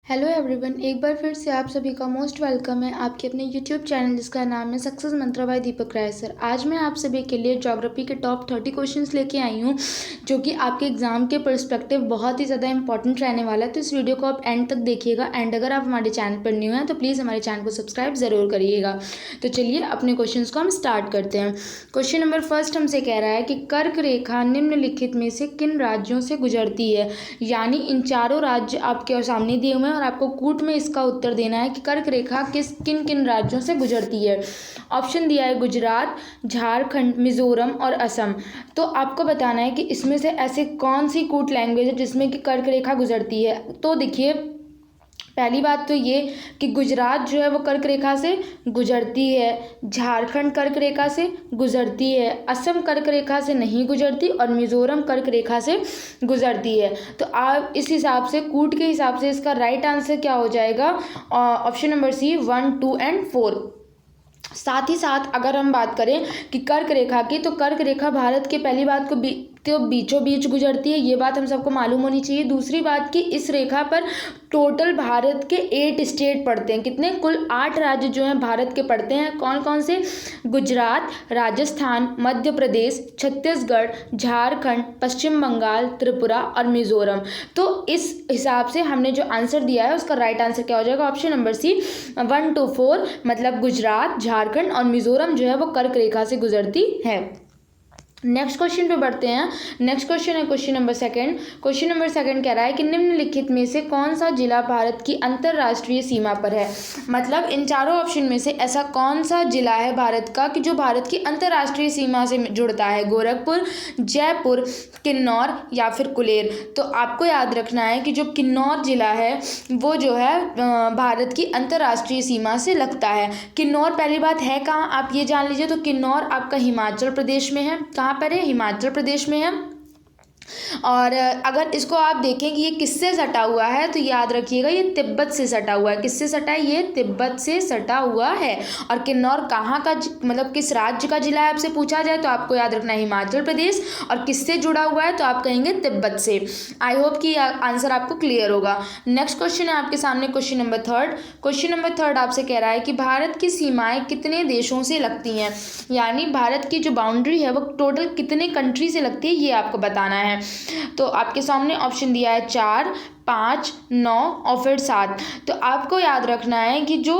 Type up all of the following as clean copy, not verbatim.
Hello everyone, एक बार फिर से आप सभी का मोस्ट वेलकम है आपके अपने यूट्यूब चैनल जिसका नाम है सक्सेस मंत्रा बाय दीपक राय सर। आज मैं आप सभी के लिए ज्योग्राफी के टॉप 30 क्वेश्चंस लेके आई हूँ जो कि आपके एग्जाम के पर्सपेक्टिव बहुत ही ज़्यादा इंपॉर्टेंट रहने वाला है। तो इस वीडियो को आप एंड तक देखिएगा एंड अगर आप हमारे चैनल पर न्यू हैं तो प्लीज़ हमारे चैनल को सब्सक्राइब ज़रूर करिएगा। तो चलिए अपने क्वेश्चन को हम स्टार्ट करते हैं। क्वेश्चन नंबर फर्स्ट हमसे कह रहा है कि कर्क रेखा निम्नलिखित में से किन राज्यों से गुजरती है। यानी इन चारों राज्य आपके सामने दिए हुए हैं और आपको कूट में इसका उत्तर देना है कि कर्क रेखा किन किन राज्यों से गुजरती है। ऑप्शन दिया है गुजरात, झारखंड, मिजोरम और असम। तो आपको बताना है कि इसमें से ऐसे कौन सी कूट लैंग्वेज है जिसमें कि कर्क रेखा गुजरती है। तो देखिए, पहली बात तो ये कि गुजरात जो है वो कर्क रेखा से गुजरती है, झारखंड कर्क रेखा से गुजरती है, असम कर्क रेखा से नहीं गुजरती और मिजोरम कर्क रेखा से गुजरती है। तो आप इस हिसाब से कूट के हिसाब से इसका राइट आंसर क्या हो जाएगा, ऑप्शन नंबर सी 1, 2 एंड 4। साथ ही साथ अगर हम बात करें कि कर्क रेखा की, तो कर्क रेखा भारत के पहली बात को बीचों बीच गुजरती है, ये बात हम सबको मालूम होनी चाहिए। दूसरी बात कि इस रेखा पर टोटल भारत के 8 स्टेट पड़ते हैं। कितने? कुल 8 राज्य जो हैं भारत के पड़ते हैं। कौन कौन से? गुजरात, राजस्थान, मध्य प्रदेश, छत्तीसगढ़, झारखंड, पश्चिम बंगाल, त्रिपुरा और मिजोरम। तो इस हिसाब से हमने जो आंसर दिया है उसका राइट आंसर क्या हो जाएगा, ऑप्शन नंबर सी 1 to 4, मतलब गुजरात, झारखंड और मिजोरम जो है वो कर्क रेखा से गुजरती है। नेक्स्ट क्वेश्चन पे बढ़ते हैं। नेक्स्ट क्वेश्चन है question number second. Question number second कह रहा है कि निम्नलिखित में से कौन सा जिला भारत की अंतर्राष्ट्रीय सीमा पर है। मतलब इन चारों ऑप्शन में से ऐसा कौन सा जिला है भारत का कि जो भारत की अंतर्राष्ट्रीय सीमा से जुड़ता है। गोरखपुर, जयपुर, किन्नौर या फिर कुलेर। तो आपको याद रखना है कि जो किन्नौर जिला है वो जो है भारत की अंतर्राष्ट्रीय सीमा से लगता है। किन्नौर पहली बात है कहाँ, आप ये जान लीजिए। तो किन्नौर आपका हिमाचल प्रदेश में है। कहाँ पर है? हिमाचल प्रदेश में है। और अगर इसको आप देखें कि ये किससे सटा हुआ है तो याद रखिएगा ये तिब्बत से सटा हुआ है। किससे सटा है? ये तिब्बत से सटा हुआ है। और किन्नौर कहाँ का मतलब किस राज्य का जिला है आपसे पूछा जाए तो आपको याद रखना है हिमाचल प्रदेश। और किससे जुड़ा हुआ है तो आप कहेंगे तिब्बत से। आई होप कि आंसर आपको क्लियर होगा। नेक्स्ट क्वेश्चन है आपके सामने question number third. Question number third आपसे कह रहा है कि भारत की सीमाएं कितने देशों से लगती हैं। यानी भारत की जो बाउंड्री है वो टोटल कितने कंट्री से लगती है ये आपको बताना है। तो आपके सामने ऑप्शन दिया है 4, 5, 9 और फिर 7। तो आपको याद रखना है कि जो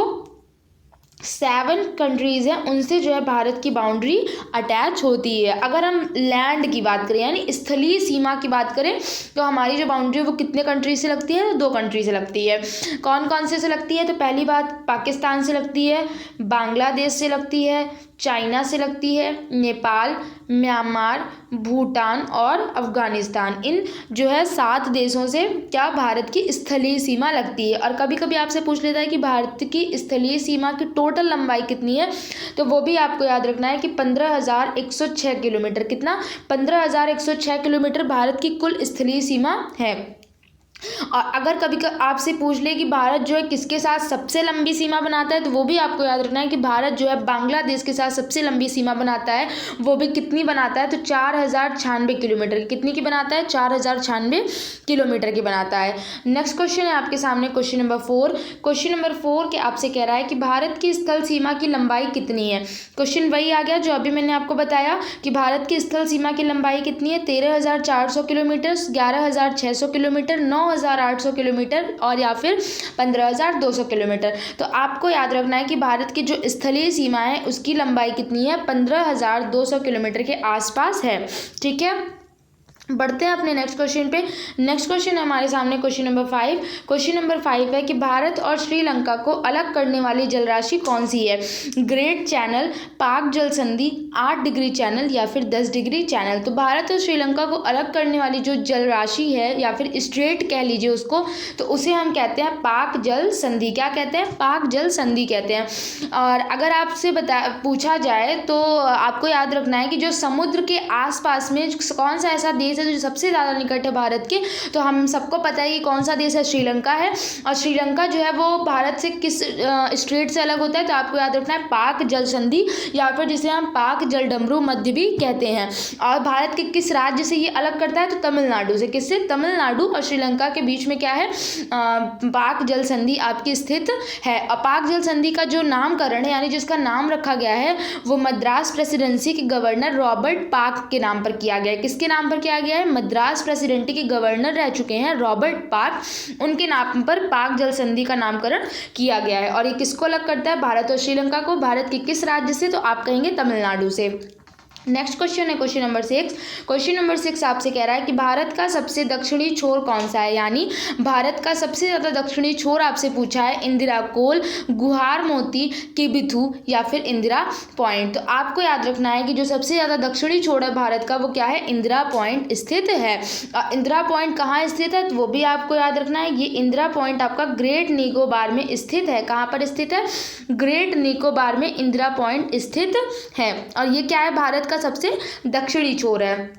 7 कंट्रीज हैं उनसे जो है भारत की बाउंड्री अटैच होती है। अगर हम लैंड की बात करें यानी स्थलीय सीमा की बात करें तो हमारी जो बाउंड्री है वो कितने कंट्री से लगती है? 2 कंट्री से लगती है। कौन कौन से लगती है? तो पहली बात पाकिस्तान से लगती है, बांग्लादेश से लगती है, चाइना से लगती है, नेपाल, म्यांमार, भूटान और अफगानिस्तान। इन जो है 7 देशों से क्या भारत की स्थलीय सीमा लगती है। और कभी कभी आपसे पूछ लेता है कि भारत की स्थलीय सीमा की टोटल लंबाई कितनी है, तो वो भी आपको याद रखना है कि 15,106 किलोमीटर। कितना? 15,106 किलोमीटर भारत की कुल स्थलीय सीमा है। और अगर कभी आपसे पूछ ले कि भारत जो है किसके साथ सबसे लंबी सीमा बनाता है तो वो भी आपको याद रखना है कि भारत जो है बांग्लादेश के साथ सबसे लंबी सीमा बनाता है। वो भी कितनी बनाता है? तो 4,096 किलोमीटर की। कितनी की बनाता है? 4,096 किलोमीटर की बनाता है। नेक्स्ट क्वेश्चन है आपके सामने क्वेश्चन नंबर 4। क्वेश्चन नंबर 4 के आपसे कह रहा है कि भारत की स्थल सीमा की लंबाई कितनी है। क्वेश्चन वही आ गया जो अभी मैंने आपको बताया कि भारत की स्थल सीमा की लंबाई कितनी है। 13,400 किलोमीटर, 11,600 किलोमीटर, 9,800 किलोमीटर और या फिर 15,200 किलोमीटर। तो आपको याद रखना है कि भारत की जो स्थलीय सीमा है उसकी लंबाई कितनी है? 15,200 किलोमीटर के आसपास है। ठीक है, बढ़ते हैं अपने नेक्स्ट क्वेश्चन पे। नेक्स्ट क्वेश्चन है हमारे सामने क्वेश्चन नंबर 5। क्वेश्चन नंबर 5 है कि भारत और श्रीलंका को अलग करने वाली जलराशि कौन सी है। ग्रेट चैनल, पाक जल संधि, 8 डिग्री चैनल या फिर 10 डिग्री चैनल। तो भारत और श्रीलंका को अलग करने वाली जो जलराशि है या फिर स्ट्रेट कह लीजिए उसको, तो उसे हम कहते हैं पाक जल संधि। क्या कहते हैं? पाक जल संधि कहते हैं। और अगर आपसे पूछा जाए तो आपको याद रखना है कि जो समुद्र के आसपास में कौन सा ऐसा देश देश है जो सबसे ज़्यादा निकट है भारत के, तो हम सबको पता है कि कौन सा देश है, श्रीलंका है। और श्रीलंका जो है वो भारत से किस स्ट्रेट से अलग होता है, तो आपको याद रखना है पाक जल संधि, या फिर जिसे हम पाक जलडमरू मध्य भी कहते हैं। और भारत के किस राज्य से ये अलग करता है, तो तमिलनाडु से। किससे? तमिलनाडु और श्रीलंका के बीच में क्या है, पाक जल संधि आपकी स्थित है। और पाक जल संधि का जो नामकरण है, यानी जिसका नाम रखा गया है, वो मद्रास प्रेसिडेंसी के गवर्नर रॉबर्ट पाक के नाम पर किया गया है। किसके नाम पर किया गया है? मद्रास प्रेसिडेंसी के गवर्नर रह चुके हैं रॉबर्ट पाक, उनके नाम पर पाक जल संधि का नामकरण किया गया है। और ये किसको अलग करता है? भारत और श्रीलंका को। भारत के किस राज्य से? तो आप कहेंगे तमिलनाडु से। नेक्स्ट क्वेश्चन है क्वेश्चन नंबर 6। क्वेश्चन नंबर 6 आपसे कह रहा है कि भारत का सबसे दक्षिणी छोर कौन सा है, यानी भारत का सबसे ज़्यादा दक्षिणी छोर आपसे पूछा है इंदिरा कोल, गुहार मोती, किबिथू या फिर इंदिरा पॉइंट। तो आपको याद रखना है कि जो सबसे ज़्यादा दक्षिणी छोर है भारत का, वो क्या है? इंदिरा पॉइंट स्थित है। इंदिरा पॉइंट कहाँ स्थित है, तो वो भी आपको याद रखना है। ये इंदिरा पॉइंट आपका ग्रेट निकोबार में स्थित है। कहाँ पर स्थित है? ग्रेट निकोबार में इंदिरा पॉइंट स्थित है। और ये क्या है? भारत का सबसे दक्षिणी छोर है।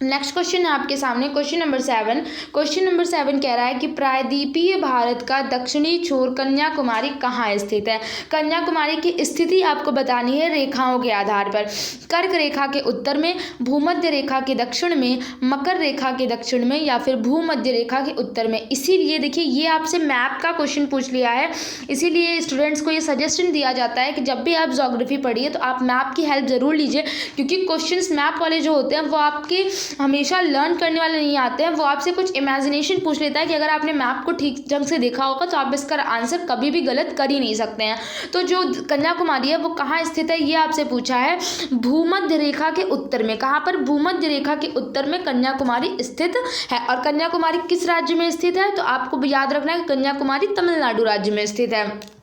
नेक्स्ट क्वेश्चन है आपके सामने क्वेश्चन नंबर 7। क्वेश्चन नंबर 7 कह रहा है कि प्रायद्वीपीय भारत का दक्षिणी छोर कन्याकुमारी कहाँ स्थित है। कन्याकुमारी की स्थिति आपको बतानी है रेखाओं के आधार पर। कर्क रेखा के उत्तर में, भूमध्य रेखा के दक्षिण में, मकर रेखा के दक्षिण में या फिर भूमध्य रेखा के उत्तर में। इसीलिए देखिए ये आपसे मैप का क्वेश्चन पूछ लिया है, इसीलिए स्टूडेंट्स को ये सजेशन दिया जाता है कि जब भी आप ज्योग्राफी पढ़िए तो आप मैप की हेल्प ज़रूर लीजिए, क्योंकि क्वेश्चंस मैप वाले जो होते हैं वो आपके हमेशा लर्न करने वाले नहीं आते हैं। वो आपसे कुछ इमेजिनेशन पूछ लेता है कि अगर आपने मैप को ठीक ढंग से देखा होगा तो आप इसका आंसर कभी भी गलत कर ही नहीं सकते हैं। तो जो कन्याकुमारी है वो कहाँ स्थित है, ये आपसे पूछा है भूमध्य रेखा के उत्तर में। कहाँ पर? भूमध्य रेखा के उत्तर में कन्याकुमारी स्थित है। और कन्याकुमारी किस राज्य में स्थित है, तो आपको याद रखना है कि कन्याकुमारी तमिलनाडु राज्य में स्थित है।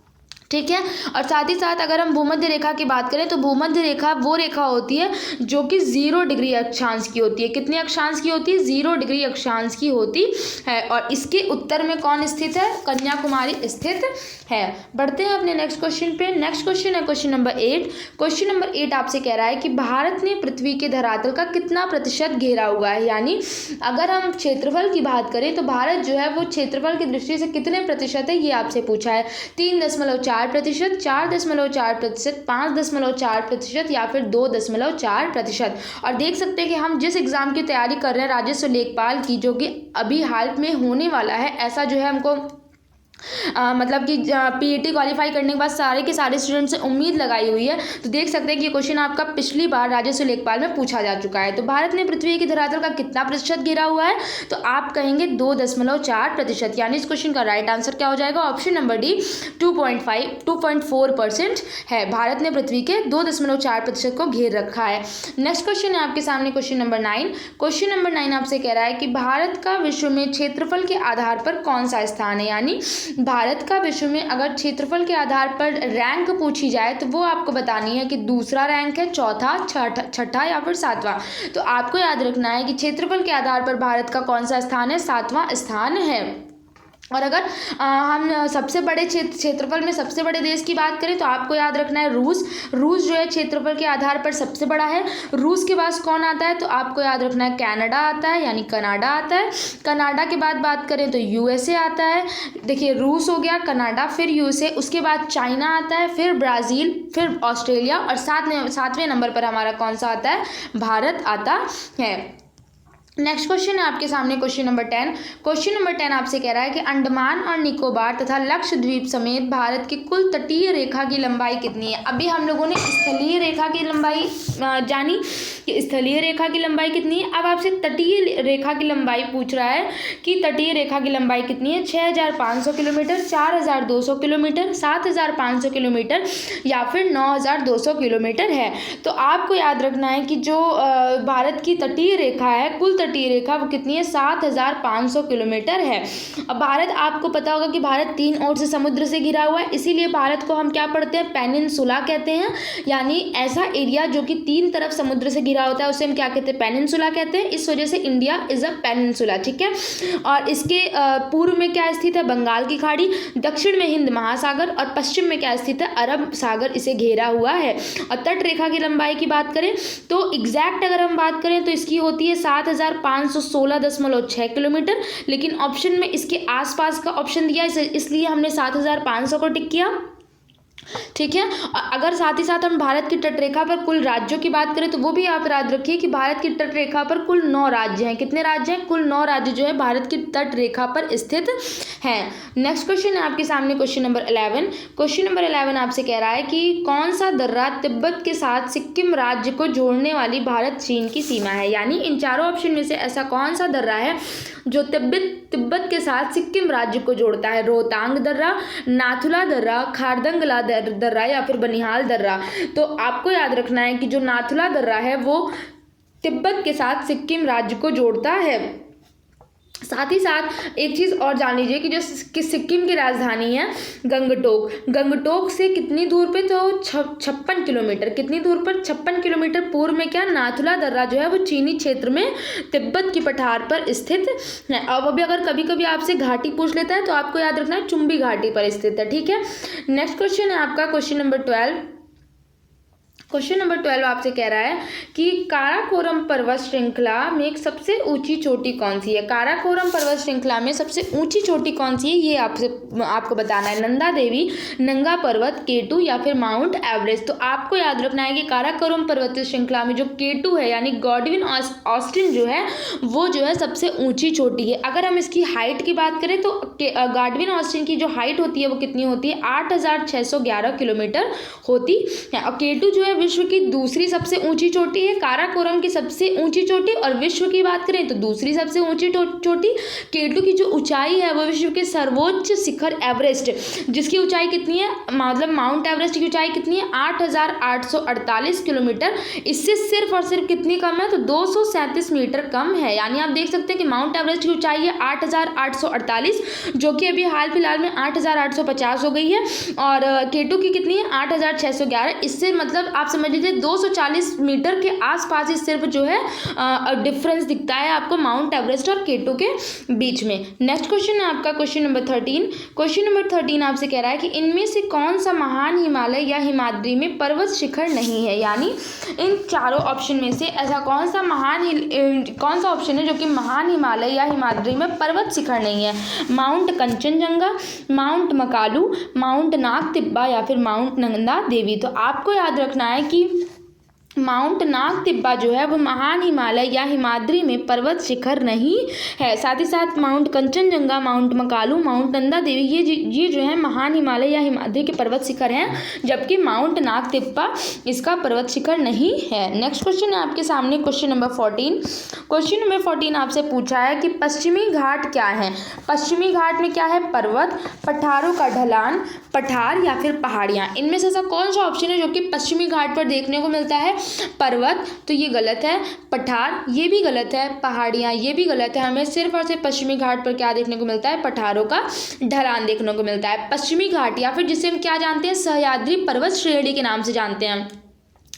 ठीक है। और साथ ही साथ अगर हम भूमध्य रेखा की बात करें तो भूमध्य रेखा वो रेखा होती है जो कि 0 डिग्री अक्षांश की होती है। कितने अक्षांश की होती है? 0 डिग्री अक्षांश की होती है। और इसके उत्तर में कौन स्थित है? कन्याकुमारी स्थित है। बढ़ते हैं अपने नेक्स्ट क्वेश्चन पे। नेक्स्ट क्वेश्चन है क्वेश्चन नंबर 8। क्वेश्चन नंबर 8 आपसे कह रहा है कि भारत ने पृथ्वी के धरातल का कितना प्रतिशत घेरा हुआ है, यानी अगर हम क्षेत्रफल की बात करें तो भारत जो है वो क्षेत्रफल की दृष्टि से कितने प्रतिशत है, ये आपसे पूछा है। 3.4%, 4.4%, 5.4% या फिर 2.4%। और देख सकते हैं कि हम जिस एग्ज़ाम की तैयारी कर रहे हैं राजस्व लेखपाल की, जो कि अभी हाल में होने वाला है, ऐसा जो है हमको मतलब कि पीईटी क्वालिफाई करने के बाद सारे के सारे स्टूडेंट से उम्मीद लगाई हुई है। तो देख सकते हैं कि ये क्वेश्चन आपका पिछली बार राजस्व लेखपाल में पूछा जा चुका है। तो भारत ने पृथ्वी के धरातल का कितना प्रतिशत घेरा हुआ है, तो आप कहेंगे 2.4%। यानी इस क्वेश्चन का राइट आंसर क्या हो जाएगा? ऑप्शन नंबर डी 2.4% है। भारत ने पृथ्वी के 2.4% को घेर रखा है। नेक्स्ट क्वेश्चन है आपके सामने क्वेश्चन नंबर 9। क्वेश्चन नंबर 9 आपसे कह रहा है कि भारत का विश्व में क्षेत्रफल के आधार पर कौन सा स्थान है, यानी भारत का विश्व में अगर क्षेत्रफल के आधार पर रैंक पूछी जाए तो वो आपको बतानी है कि दूसरा रैंक है, चौथा, छठा या फिर 7वां। तो आपको याद रखना है कि क्षेत्रफल के आधार पर भारत का कौन सा स्थान है? 7वां स्थान है। और अगर हम सबसे बड़े क्षेत्रफल में सबसे बड़े देश की बात करें तो आपको याद रखना है रूस जो है क्षेत्रफल के आधार पर सबसे बड़ा है। रूस के बाद कौन आता है, तो आपको याद रखना है कनाडा आता है, यानी कनाडा आता है। कनाडा के बाद बात करें तो यूएसए आता है। देखिए रूस हो गया, कनाडा, फिर यूएसए, उसके बाद चाइना आता है, फिर ब्राज़ील, फिर ऑस्ट्रेलिया और 7वें नंबर पर हमारा कौन सा आता है? भारत आता है। नेक्स्ट क्वेश्चन है आपके सामने क्वेश्चन नंबर 10। क्वेश्चन नंबर 10 आपसे कह रहा है कि अंडमान और निकोबार तथा लक्षद्वीप समेत भारत की कुल तटीय रेखा की लंबाई कितनी है। अभी हम लोगों ने स्थलीय रेखा की लंबाई जानी कि स्थलीय रेखा की लंबाई कितनी है। अब आपसे तटीय रेखा की लंबाई पूछ रहा है कि तटीय रेखा की लंबाई कितनी है। 6500 किलोमीटर, 4200 किलोमीटर, 7500 किलोमीटर या फिर 9200 किलोमीटर है। तो आपको याद रखना है कि जो भारत की तटीय रेखा है, कुल तटीय रेखा वो कितनी है? 7500 किलोमीटर है। अब भारत, आपको पता होगा कि भारत 3 ओर से समुद्र से घिरा हुआ है, इसीलिए भारत को हम क्या पढ़ते हैं? पेनिनसुला कहते हैं। यानी ऐसा एरिया जो कि 3 तरफ समुद्र से घिरा होता है उसे हम क्या कहते हैं? पेनिनसुला कहते हैं। इस वजह से इंडिया इज अ पेनिनसुला। ठीक है। और इसके पूर्व में क्या स्थित है? बंगाल की खाड़ी, दक्षिण में हिंद महासागर और पश्चिम में क्या स्थित है? अरब सागर इसे घेरा हुआ है। और तट रेखा की लंबाई की बात करें तो एग्जैक्ट अगर हम बात करें तो इसकी होती है 7500 7,516.6 किलोमीटर, लेकिन ऑप्शन में इसके आसपास का ऑप्शन दिया है इसलिए हमने 7,500 को टिक किया। ठीक है, अगर साथ ही साथ हम भारत की तटरेखा पर कुल राज्यों की बात करें तो वो भी आप याद रखिए कि भारत की तटरेखा पर कुल 9 राज्य हैं। कितने राज्य हैं? कुल 9 राज्य जो है भारत की तटरेखा पर स्थित हैं। नेक्स्ट क्वेश्चन है आपके सामने क्वेश्चन नंबर 11। क्वेश्चन नंबर 11 आपसे कह रहा है कि कौन सा दर्रा तिब्बत के साथ सिक्किम राज्य को जोड़ने वाली भारत चीन की सीमा है। यानी इन चारों ऑप्शन में से ऐसा कौन सा दर्रा है जो तिब्बत के साथ सिक्किम राज्य को जोड़ता है। रोहतांग दर्रा, नाथुला दर्रा, खारदंगला दर्रा या फिर बनिहाल दर्रा। तो आपको याद रखना है कि जो नाथुला दर्रा है वो तिब्बत के साथ सिक्किम राज्य को जोड़ता है। साथ ही साथ एक चीज़ और जान लीजिए कि जो सिक्किम की राजधानी है गंगटोक से कितनी दूर पे, तो 56 किलोमीटर। कितनी दूर पर? 56 किलोमीटर पूर्व में क्या नाथुला दर्रा जो है वो चीनी क्षेत्र में तिब्बत की पठार पर स्थित है। अब अभी अगर कभी कभी आपसे घाटी पूछ लेता है तो आपको याद रखना है चुम्बी घाटी पर स्थित है। ठीक है, नेक्स्ट क्वेश्चन है आपका क्वेश्चन नंबर 12। क्वेश्चन नंबर 12 आपसे कह रहा है कि काराकोरम पर्वत श्रृंखला में एक सबसे ऊंची चोटी कौन सी है। काराकोरम पर्वत श्रृंखला में सबसे ऊंची चोटी कौन सी है ये आपको बताना है। नंदा देवी, नंगा पर्वत, K2 या फिर माउंट एवरेस्ट। तो आपको याद रखना है कि काराकोरम पर्वत श्रृंखला में जो K2 है यानी गॉडविन ऑस्टिन जो है वो जो है सबसे ऊंची चोटी है। अगर हम इसकी हाइट की बात करें तो गॉडविन ऑस्टिन की जो हाइट होती है वो कितनी होती है? 8,611 किलोमीटर होती है। और K2 जो है विश्व की दूसरी सबसे ऊंची चोटी है। काराकोरम की सबसे ऊंची चोटी और विश्व की बात करें तो दूसरी सबसे ऊंची चोटी। K2 की जो ऊंचाई है वो विश्व के सर्वोच्च शिखर एवरेस्ट, जिसकी ऊंचाई कितनी है, मतलब माउंट एवरेस्ट की ऊंचाई कितनी है? 8,848 किलोमीटर। इससे सिर्फ और सिर्फ कितनी कम है? तो 237 मीटर कम है। यानी आप देख सकते हैं कि माउंट एवरेस्ट की ऊंचाई है 8,848, जो कि अभी हाल फिलहाल में 8,850 हो गई है। और K2 की कितनी है? 8,611। इससे मतलब आप समझ लीजिए 240 मीटर के आसपास ही सिर्फ जो है डिफरेंस दिखता है आपको माउंट एवरेस्ट और K2 के बीच में। नेक्स्ट क्वेश्चन है आपका क्वेश्चन नंबर 13। क्वेश्चन नंबर 13 आपसे कह रहा है कि इनमें से कौन सा महान हिमालय या हिमाद्री में पर्वत शिखर नहीं है। यानी इन चारों ऑप्शन में से ऐसा कौन सा ऑप्शन है जो कि महान हिमालय या हिमाद्री में पर्वत शिखर नहीं है। Mount Kanchenjunga, mount Makalu, mount Nag Tibba या फिर माउंट नंदा देवी। तो आपको याद रखना है कि माउंट नाग तिब्बा जो है वो महान हिमालय या हिमाद्री में पर्वत शिखर नहीं है। साथ ही साथ mount Kanchenjunga, mount Makalu, mount Nanda Devi ये जो है महान हिमालय या हिमाद्री के पर्वत शिखर हैं, जबकि माउंट नाग तिब्बा इसका पर्वत शिखर नहीं है। नेक्स्ट क्वेश्चन है आपके सामने क्वेश्चन नंबर 14। क्वेश्चन नंबर 14 आपसे पूछा है कि पश्चिमी घाट क्या है। पश्चिमी घाट में क्या है? पर्वत, पठारों का ढलान, पठार या फिर पहाड़ियाँ। इनमें से ऐसा कौन सा ऑप्शन है जो कि पश्चिमी घाट पर देखने को मिलता है? पर्वत तो ये गलत है, पठार ये भी गलत है, पहाड़ियाँ ये भी गलत है। हमें सिर्फ और सिर्फ पश्चिमी घाट पर क्या देखने को मिलता है? पठारों का ढलान देखने को मिलता है। पश्चिमी घाट या फिर जिसे हम क्या जानते हैं? सह्याद्री पर्वत श्रेणी के नाम से जानते हैं।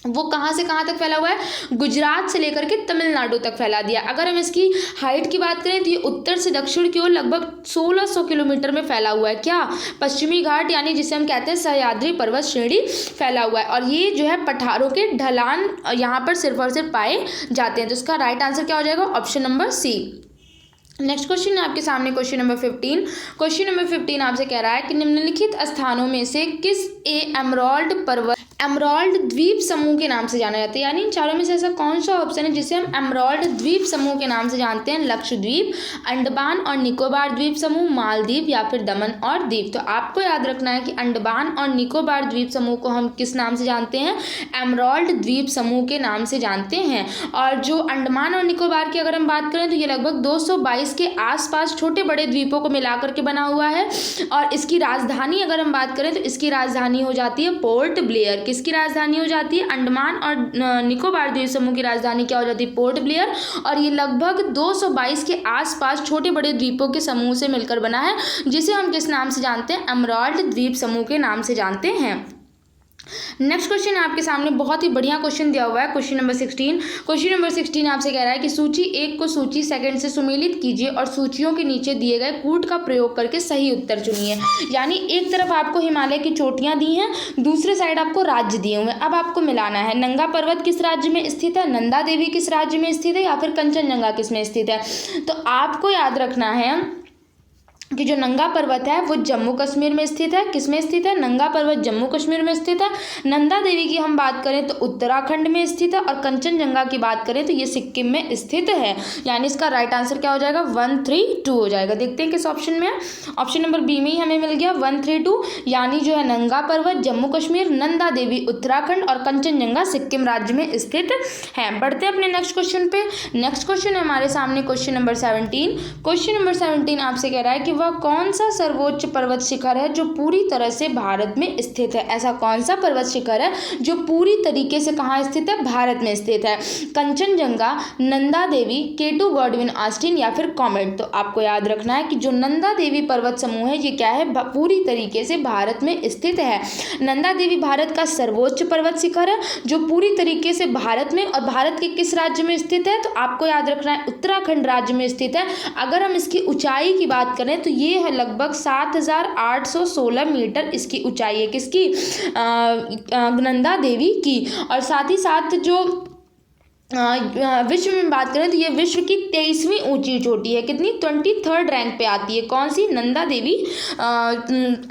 वो कहाँ से कहाँ तक फैला हुआ है? गुजरात से लेकर के तमिलनाडु तक फैला दिया। अगर हम इसकी हाइट की बात करें तो ये उत्तर से दक्षिण की ओर लगभग 1600 किलोमीटर में फैला हुआ है। क्या? पश्चिमी घाट यानी जिसे हम कहते हैं सह्याद्री पर्वत श्रेणी फैला हुआ है। और ये जो है पठारों के ढलान यहाँ पर सिर्फ और सिर्फ पाए जाते हैं। तो इसका राइट आंसर क्या हो जाएगा? Option number C. Next question है आपके सामने क्वेश्चन नंबर 15। क्वेश्चन नंबर 15 आपसे कह रहा है कि निम्नलिखित स्थानों में से किस एमराल्ड द्वीप समूह के नाम से जाना जाता है। यानी इन चारों में से ऐसा कौन सा ऑप्शन है जिसे हम एमराल्ड द्वीप समूह के नाम से जानते हैं? लक्षद्वीप, अंडमान और निकोबार द्वीप समूह, मालदीव या फिर दमन और दीव। तो आपको याद रखना है कि अंडमान और निकोबार द्वीप समूह को हम किस नाम से जानते हैं? एमराल्ड द्वीप समूह के नाम से जानते हैं। और जो अंडमान और निकोबार की अगर हम बात करें तो ये लगभग 222 के आसपास छोटे बड़े द्वीपों को मिलाकर के बना हुआ है। और इसकी राजधानी अगर हम बात करें तो इसकी राजधानी हो जाती है पोर्ट ब्लेयर। किसकी राजधानी हो जाती है? अंडमान और निकोबार द्वीप समूह की राजधानी क्या हो जाती है? Port Blair. और ये लगभग 222 के आसपास छोटे बड़े द्वीपों के समूह से मिलकर बना है, जिसे हम किस नाम से जानते हैं? एमराल्ड द्वीप समूह के नाम से जानते हैं। नेक्स्ट क्वेश्चन आपके सामने बहुत ही बढ़िया क्वेश्चन दिया हुआ है, क्वेश्चन नंबर 16। क्वेश्चन नंबर 16 आपसे कह रहा है कि सूची 1 को सूची सेकंड से सुमेलित कीजिए और सूचियों के नीचे दिए गए कूट का प्रयोग करके सही उत्तर चुनिए। यानी एक तरफ आपको हिमालय की चोटियां दी हैं, दूसरे साइड आपको राज्य दिए हुए हैं। अब आपको मिलाना है नंगा पर्वत किस राज्य में स्थित है, नंदा देवी किस राज्य में स्थित है, या फिर कंचनजंगा किस में स्थित है। तो आपको याद रखना है कि जो नंगा पर्वत है वो जम्मू कश्मीर में स्थित है। किस में स्थित है, नंगा पर्वत जम्मू कश्मीर में स्थित है। नंदा देवी की हम बात करें तो उत्तराखंड में स्थित है, और कंचनजंगा की बात करें तो ये सिक्किम में स्थित है। यानी इसका राइट आंसर क्या हो जाएगा, 132 हो जाएगा। देखते हैं किस ऑप्शन में है। ऑप्शन नंबर बी में ही हमें मिल गया 132, यानी जो है नंगा पर्वत जम्मू कश्मीर, नंदा देवी उत्तराखंड और कंचनजंगा सिक्किम राज्य में स्थित है। बढ़ते हैं अपने नेक्स्ट क्वेश्चन पे। नेक्स्ट क्वेश्चन है हमारे सामने क्वेश्चन नंबर 17। क्वेश्चन नंबर 17 आपसे कह रहा है कि वह कौन सा सर्वोच्च पर्वत शिखर है जो पूरी तरह से भारत में स्थित है। ऐसा कौन सा पर्वत शिखर है जो पूरी तरीके से कहाँ स्थित है, भारत में स्थित है। Kanchenjunga, Nanda Devi, K2 Godwin Austen या फिर कॉमेट। तो आपको याद रखना है कि जो नंदा देवी पर्वत समूह है ये क्या है, पूरी तरीके से भारत में स्थित है। नंदा देवी भारत का सर्वोच्च पर्वत शिखर है जो पूरी तरीके से भारत में, और भारत के किस राज्य में स्थित है, तो आपको याद रखना है उत्तराखंड राज्य में स्थित है। अगर हम इसकी ऊंचाई की बात करें तो ये है लगभग 7816 मीटर इसकी ऊंचाई है, किसकी, नंदा देवी की। और साथ ही साथ जो विश्व में बात करें तो ये विश्व की 23वीं ऊंची चोटी है। कितनी, 23rd रैंक पे आती है। कौन सी, नंदा देवी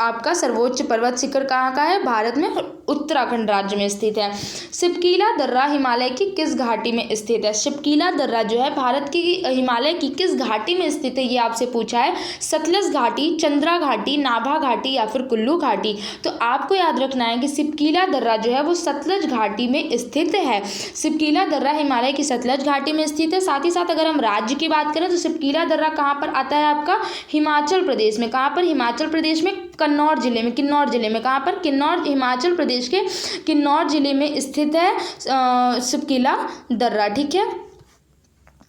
आपका सर्वोच्च पर्वत शिखर कहाँ का है, भारत में, उत्तराखंड राज्य में स्थित है। शिपकीला दर्रा हिमालय की किस घाटी में स्थित है। शिपकीला दर्रा जो है भारत की हिमालय की किस घाटी में स्थित है, ये आपसे पूछा है। सतलज घाटी, चंद्रा घाटी, नाभा घाटी या फिर कुल्लू घाटी। तो आपको याद रखना है कि शिपकीला दर्रा जो है वो सतलज घाटी में स्थित है। शिपकीला दर्रा हिमालय की सतलज घाटी में स्थित है। साथ ही साथ अगर हम राज्य की बात करें तो शिपकीला दर्रा कहाँ पर आता है आपका, हिमाचल प्रदेश में। कहाँ पर, हिमाचल प्रदेश में किन्नौर जिले में। किन्नौर जिले में कहाँ पर, किन्नौर, हिमाचल प्रदेश के किन्नौर जिले में स्थित है शिपकीला दर्रा। ठीक है,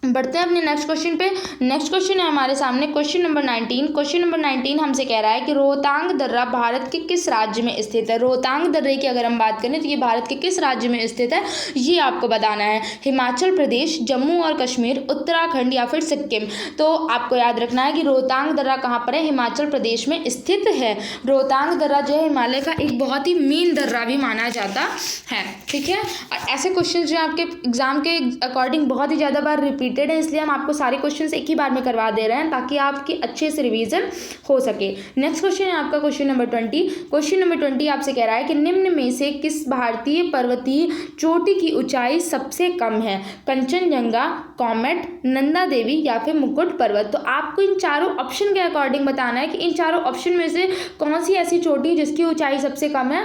बढ़ते हैं अपने नेक्स्ट क्वेश्चन पे। नेक्स्ट क्वेश्चन है हमारे सामने क्वेश्चन नंबर 19। क्वेश्चन नंबर 19 हमसे कह रहा है कि रोहतांग दर्रा भारत के किस राज्य में स्थित है। रोहतांग दर्रे की अगर हम बात करें तो ये भारत के किस राज्य में स्थित है, ये आपको बताना है। हिमाचल प्रदेश, जम्मू और कश्मीर, उत्तराखंड या फिर सिक्किम। तो आपको याद रखना है कि रोहतांग दर्रा कहाँ पर है, हिमाचल प्रदेश में स्थित है। रोहतांग दर्रा जो है हिमालय का एक बहुत ही मेन दर्रा भी माना जाता है। ठीक है, और ऐसे क्वेश्चन जो आपके एग्जाम के अकॉर्डिंग बहुत ही ज़्यादा बार रिपीट है, इसलिए हम आपको सारे क्वेश्चंस एक ही बार में करवा दे रहे हैं ताकि आपकी अच्छे से रिवीजन हो सके। नेक्स्ट क्वेश्चन है आपका क्वेश्चन नंबर 20। क्वेश्चन नंबर 20 आपसे कह रहा है कि निम्न में से किस भारतीय पर्वतीय चोटी की ऊंचाई सबसे कम है। कंचनजंगा, कॉमेट, नंदा देवी या फिर मुकुट पर्वत। तो आपको इन चारों ऑप्शन के अकॉर्डिंग बताना है कि इन चारों ऑप्शन में से कौन सी ऐसी चोटी जिसकी ऊंचाई सबसे कम है।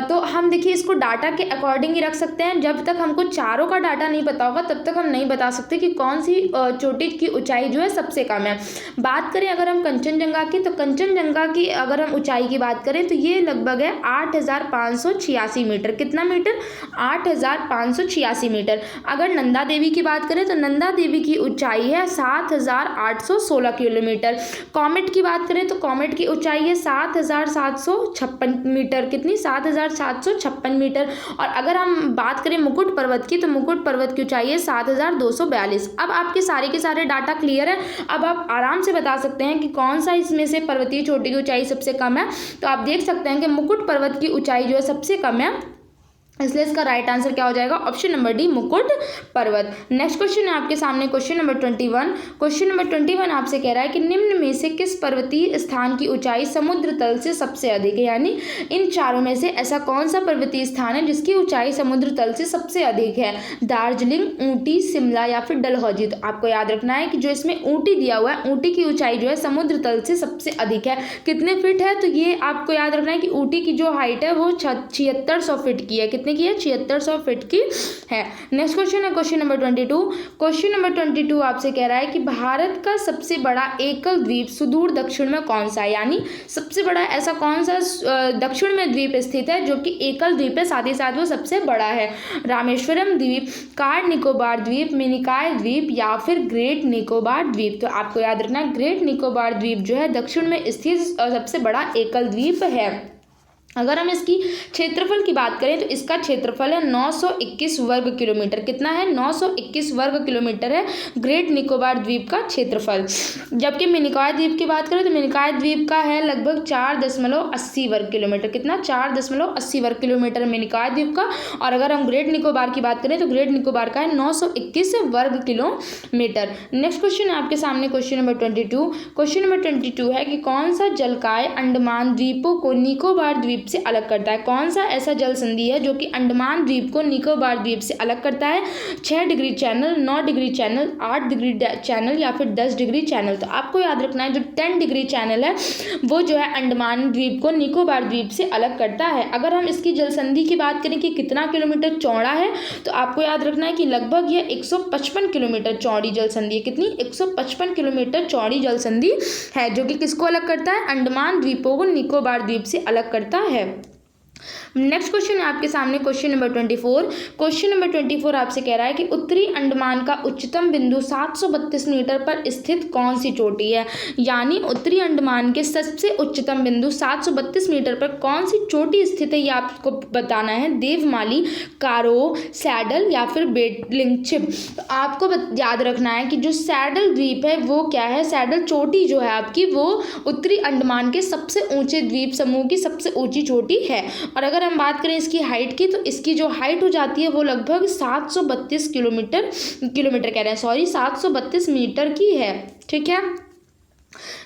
तो हम देखिए इसको डाटा के अकॉर्डिंग ही रख सकते हैं। जब तक हमको चारों का डाटा नहीं पता होगा तब तक हम नहीं बता सकते कि कौन सी चोटी की ऊंचाई जो है सबसे कम है। बात करें अगर हम कंचनजंगा की, तो कंचनजंगा की अगर हम ऊंचाई की बात करें तो ये लगभग है 8586 मीटर। कितना मीटर, 8586 मीटर। अगर नंदा देवी की बात करें तो नंदा देवी की ऊंचाई है 7816 किलोमीटर। कॉमेट की बात करें तो कॉमेट की ऊंचाई है 7756 मीटर। कितनी, 7756 मीटर। और अगर हम बात करें मुकुट पर्वत की तो मुकुट पर्वत की ऊंचाई है 7242। अब आपके सारे के सारे डाटा क्लियर है। अब आप आराम से बता सकते हैं कि कौन सा इसमें से पर्वतीय चोटी की ऊंचाई सबसे कम है। तो आप देख सकते हैं कि मुकुट पर्वत की ऊंचाई जो है सबसे कम है, इसलिए इसका राइट आंसर क्या हो जाएगा, ऑप्शन नंबर डी, मुकुट पर्वत। नेक्स्ट क्वेश्चन है आपके सामने क्वेश्चन नंबर 21। क्वेश्चन नंबर 21 आपसे कह रहा है कि निम्न में से किस पर्वतीय स्थान की ऊंचाई समुद्र तल से सबसे अधिक है। यानी इन चारों में से ऐसा कौन सा पर्वतीय स्थान है जिसकी ऊंचाई समुद्र तल से सबसे अधिक है। दार्जिलिंग, ऊटी, शिमला या फिर डलहौजी। तो आपको याद रखना है कि जो इसमें ऊटी दिया हुआ है, ऊटी की ऊंचाई जो है समुद्र तल से सबसे अधिक है। कितने फीट है, तो ये आपको याद रखना है कि ऊटी की जो हाइट है वो 7600 फीट की है। कितने की है, 7600 फीट की है। नेक्स्ट क्वेश्चन है क्वेश्चन नंबर 22। क्वेश्चन नंबर 22 आपसे कह रहा है कि भारत का सबसे बड़ा एकल द्वीप सुदूर दक्षिण में कौन सा है। यानी सबसे बड़ा ऐसा कौन सा दक्षिण में द्वीप स्थित है जो कि एकल द्वीप है, साथ ही साथ वो सबसे बड़ा है। रामेश्वरम द्वीप, कार निकोबार द्वीप, मिनिकॉय द्वीप या फिर ग्रेट निकोबार द्वीप। तो आपको याद रखना है ग्रेट निकोबार द्वीप जो है दक्षिण में स्थित सबसे बड़ा एकल द्वीप है। अगर हम इसकी क्षेत्रफल की बात करें तो इसका क्षेत्रफल है 921 वर्ग किलोमीटर। कितना है? 921 वर्ग किलोमीटर है ग्रेट निकोबार द्वीप का क्षेत्रफल। जबकि मिनिकॉय द्वीप की बात करें तो मिनिकॉय द्वीप का है लगभग 4.80 वर्ग किलोमीटर। कितना? 4.80 वर्ग किलोमीटर मिनिकॉय द्वीप का। और अगर हम ग्रेट निकोबार की बात करें तो ग्रेट निकोबार का है 921 वर्ग किलोमीटर। नेक्स्ट क्वेश्चन है आपके सामने क्वेश्चन नंबर 22। क्वेश्चन नंबर 22 है कि कौन सा जलकाय अंडमान द्वीपों को निकोबार द्वीप से अलग करता है? कौन सा ऐसा जल संधि है जो कि अंडमान द्वीप को निकोबार द्वीप से अलग करता है? 6 degree channel, 9 degree channel, 8 degree channel या फिर 10 डिग्री चैनल। तो आपको याद रखना है जो 10 डिग्री चैनल है वो जो है अंडमान द्वीप को निकोबार द्वीप से अलग करता है। अगर हम इसकी जल संधि की बात करें कि कितना किलोमीटर चौड़ा है तो आपको याद रखना है कि लगभग यह 155 किलोमीटर चौड़ी जल संधि है। कितनी? 155 किलोमीटर चौड़ी जल संधि है जो कि किसको अलग करता है? अंडमान द्वीपों को निकोबार द्वीप से अलग करता है। नेक्स्ट क्वेश्चन है आपके सामने क्वेश्चन नंबर 24। क्वेश्चन नंबर 24 आपसे कह रहा है कि उत्तरी अंडमान का उच्चतम बिंदु 732 मीटर पर स्थित कौन सी चोटी है? यानी उत्तरी अंडमान के सबसे उच्चतम बिंदु 732 मीटर पर कौन सी चोटी स्थित है ये आपको बताना है। देवमाली, कारो, सैडल या फिर बेटलिंगशिप। तो आपको याद रखना है कि जो सैडल द्वीप है वो क्या है? सैडल चोटी जो है आपकी वो उत्तरी अंडमान के सबसे ऊंचे द्वीप समूह की सबसे ऊंची चोटी है। और अगर हम बात करें इसकी हाइट की तो इसकी जो हाइट हो जाती है वो लगभग 732 किलोमीटर कह रहे हैं, सॉरी 732 मीटर की है। ठीक है।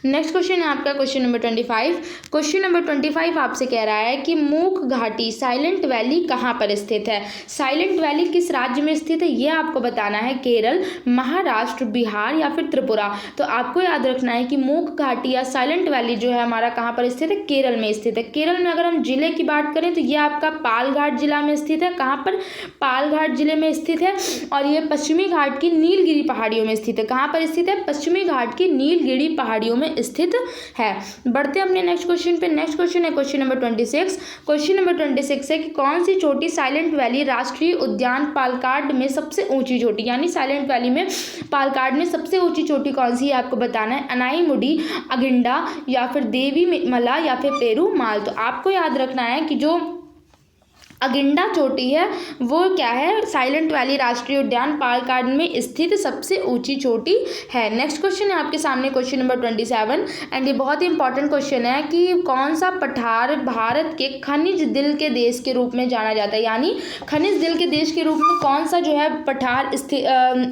नेक्स्ट क्वेश्चन है आपका क्वेश्चन नंबर 25। क्वेश्चन नंबर 25 आपसे कह रहा है कि मूक घाटी साइलेंट वैली कहाँ पर स्थित है? साइलेंट वैली किस राज्य में स्थित है ये आपको बताना है। केरल, महाराष्ट्र, बिहार या फिर त्रिपुरा। तो आपको याद रखना है कि मूक घाटी या साइलेंट वैली जो है हमारा कहाँ पर स्थित है? केरल में स्थित है। केरल में अगर हम जिले की बात करें तो ये आपका पालघाट जिला में स्थित है। कहाँ पर? पालघाट जिले में स्थित है। और ये पश्चिमी घाट की नीलगिरी पहाड़ियों में स्थित है। कहाँ पर स्थित है? पश्चिमी घाट की नीलगिरी पहाड़ियों में स्थित है। बढ़ते हैं अपने नेक्स्ट क्वेश्चन पे। नेक्स्ट क्वेश्चन है क्वेश्चन नंबर 26। क्वेश्चन नंबर 26 है कि कौन सी चोटी साइलेंट वैली राष्ट्रीय उद्यान पालक्काड में सबसे ऊंची चोटी, यानी साइलेंट वैली में पालक्काड में सबसे ऊंची चोटी कौन सी है आपको बताना है। अनाईमुडी, अगिंडा या फिर देवी मला या फिर पेरूमाल। तो आपको याद रखना है कि जो अगिंडा चोटी है वो क्या है? साइलेंट वैली राष्ट्रीय उद्यान पालक्काड में स्थित सबसे ऊंची चोटी है। नेक्स्ट क्वेश्चन है आपके सामने क्वेश्चन नंबर 27 एंड ये बहुत ही इंपॉर्टेंट क्वेश्चन है कि कौन सा पठार भारत के खनिज दिल के देश के रूप में जाना जाता है? यानी खनिज दिल के देश के रूप में कौन सा जो है पठार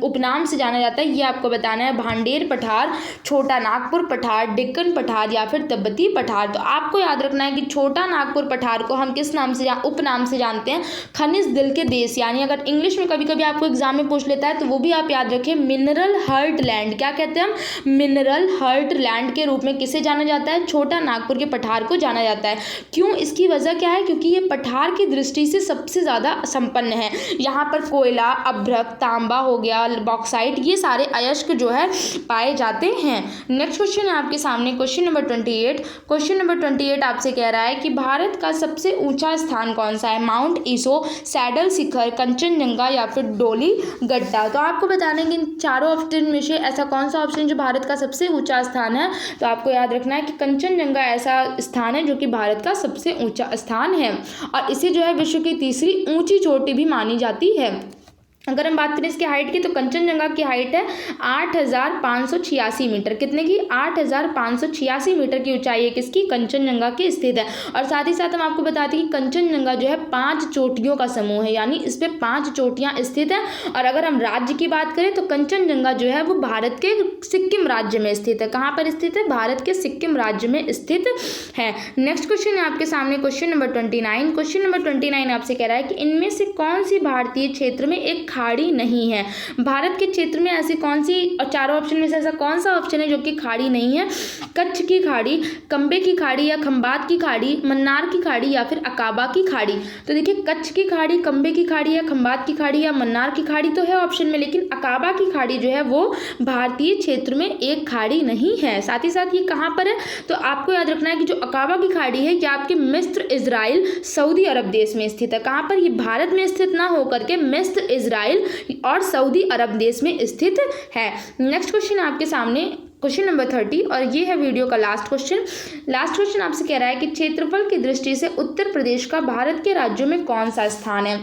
उपनाम से जाना जाता है ये आपको बताना है। भांडेर पठार, छोटा नागपुर पठार, डेक्कन पठार या फिर तिब्बती पठार। तो आपको याद रखना है कि छोटा नागपुर पठार को हम किस नाम से उपनाम से जानते हैं? खनिज दिल के देश। यानी अगर इंग्लिश में कभी कभी आपको एग्जाम में पूछ लेता है तो वो भी आप याद रखें, मिनरल हर्ट लैंड। क्या कहते हैं हम? मिनरल हर्ट लैंड के रूप में किसे जाना जाता है? छोटा नागपुर के पठार को जाना जाता है। क्यों? इसकी वजह क्या है? क्योंकि ये पठार की दृष्टि से सबसे ज़्यादा संपन्न है। यहाँ पर कोयला, अभ्रक, तांबा हो गया, बॉक्साइट, ये सारे अयस्क जो है पाए जाते हैं। नेक्स्ट क्वेश्चन है आपके सामने क्वेश्चन नंबर 28। क्वेश्चन नंबर 28 आपसे कह रहा है कि भारत का सबसे ऊंचा स्थान कौन सा है? माउंट ईसो, सैडल शिखर, कंचनजंगा या फिर डोली गड्ढा। तो आपको बताने कि इन चारों ऑप्शन में से ऐसा कौन सा ऑप्शन जो भारत का सबसे ऊंचा स्थान है? तो आपको याद रखना है कि कंचनजंगा ऐसा स्थान है जो कि भारत का सबसे ऊंचा स्थान है और इसे जो है विश्व की तीसरी ऊंची चोटी भी मानी जाती है। अगर हम बात करें इसकी हाइट की तो कंचनजंगा की हाइट है 8,586 मीटर। कितने की? 8,586 मीटर की ऊंचाई है किसकी? कंचनजंगा की स्थित है। और साथ ही साथ हम आपको बताते हैं कि कंचनजंगा जो है 5 चोटियों का समूह है, यानी इस पे 5 चोटियां स्थित है। और अगर हम राज्य की बात करें तो कंचनजंगा जो है वो भारत के सिक्किम राज्य में स्थित है। कहाँ पर स्थित है? भारत के सिक्किम राज्य में स्थित है। नेक्स्ट क्वेश्चन है आपके सामने क्वेश्चन नंबर 29। क्वेश्चन नंबर 29 आपसे कह रहा है कि इनमें से कौन सी भारतीय क्षेत्र में एक खाड़ी नहीं है? भारत के क्षेत्र में ऐसी कौन सी, और चारों ऑप्शन में से ऐसा कौन सा ऑप्शन है जो कि खाड़ी नहीं है? कच्छ की खाड़ी, कंबे की खाड़ी या खंबात की खाड़ी, मन्नार की खाड़ी या फिर अकाबा की खाड़ी। तो देखिए कच्छ की खाड़ी, कंबे की खाड़ी या खंबात की खाड़ी या मन्नार की खाड़ी तो है ऑप्शन में, लेकिन अकाबा की खाड़ी जो है वो भारतीय क्षेत्र में एक खाड़ी नहीं है। साथ ही साथ ये कहाँ पर है? तो आपको याद रखना है कि जो अकाबा की खाड़ी है ये आपके मिस्र, इजराइल, सऊदी अरब देश में स्थित है। कहाँ पर? ये भारत में स्थित ना होकर के मिस्र, इजराइल और सऊदी अरब देश में स्थित है। नेक्स्ट क्वेश्चन आपके सामने क्वेश्चन नंबर 30 और ये है वीडियो का लास्ट क्वेश्चन। लास्ट क्वेश्चन आपसे कह रहा है कि क्षेत्रफल की दृष्टि से उत्तर प्रदेश का भारत के राज्यों में कौन सा स्थान है।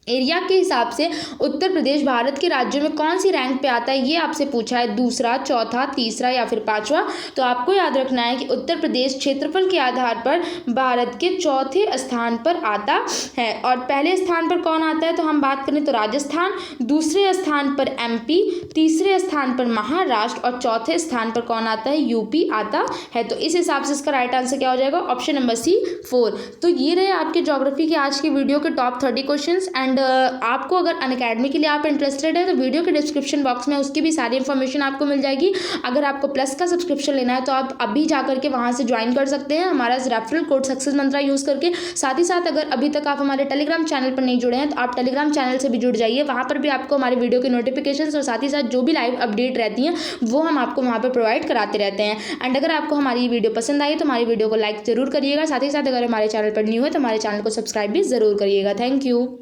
एरिया के हिसाब से उत्तर प्रदेश भारत के राज्यों में कौन सी रैंक पे आता है, ये आपसे पूछा है। दूसरा, चौथा, तीसरा या फिर पांचवा। तो आपको याद रखना है कि उत्तर प्रदेश क्षेत्रफल के आधार पर भारत के चौथे स्थान पर आता है। और पहले स्थान पर कौन आता है, तो हम बात करें तो राजस्थान, दूसरे स्थान पर एमपी, तीसरे स्थान पर महाराष्ट्र और चौथे स्थान पर कौन आता है, यूपी आता है। तो इस हिसाब से इसका राइट आंसर क्या हो जाएगा, ऑप्शन नंबर सी 4। तो ये रहे आपके ज्योग्राफी के आज की वीडियो के टॉप 30 क्वेश्चन। एंड आपको अगर अनअकैडमी के लिए आप इंटरेस्टेड है तो वीडियो के डिस्क्रिप्शन बॉक्स में उसकी भी सारी इन्फॉर्मेशन आपको मिल जाएगी। अगर आपको प्लस का सब्सक्रिप्शन लेना है तो आप अभी जा करके वहाँ से ज्वाइन कर सकते हैं हमारा रेफरल कोड सक्सेस मंत्रा यूज़ करके। साथ ही साथ अगर अभी तक आप हमारे टेलीग्राम चैनल पर नहीं जुड़े हैं तो आप टेलीग्राम चैनल से भी जुड़ जाइए। वहाँ पर भी आपको हमारे वीडियो के नोटिफिकेशन और साथ ही साथ जो भी लाइव अपडेट रहती हैं वो हम आपको वहाँ पर प्रोवाइड कराते रहते हैं। एंड अगर आपको हमारी वीडियो पसंद आई तो हमारी वीडियो को लाइक ज़रूर करिएगा। साथ ही साथ अगर हमारे चैनल पर न्यू है तो हमारे चैनल को सब्सक्राइब भी ज़रूर करिएगा। Thank you.